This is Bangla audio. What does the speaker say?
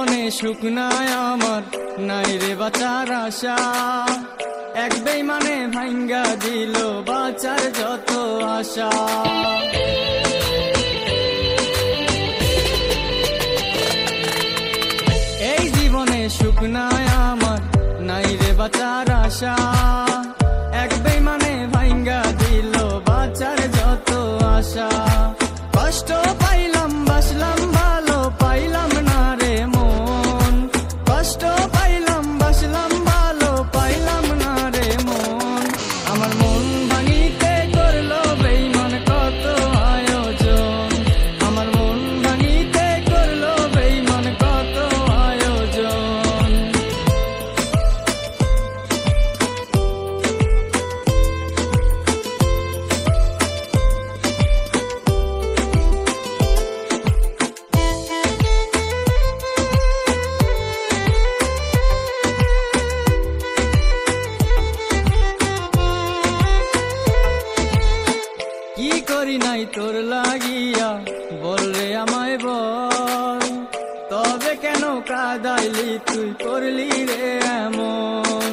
জীবনে সুখ নাই আমার, নাই রে বাঁচার আশা। এক বেইমানে ভাঙ্গা দিল বাঁচার যত আশা। এই জীবনে সুখ নাই আমার, নাই রে বাঁচার আশা। এক বেইমানে ভাঙ্গা দিল বাঁচার যত আশা। কষ্ট পাইলাম বাসলাম ভালো, পাইলাম না রে মন। কষ্ট পাইলাম বাসলাম ভালো, পাইলাম না রে মন। আমার মন ভাঙিতে করলো বেইমান কত আয়োজন। আমার মন ভাঙিতে করলো বেইমান কত আয়োজন। কি করি নাই তোর লাগিয়া, বল রে আমায় বল। তবে কেন কাঁদাইলি তুই, করলি রে এমন।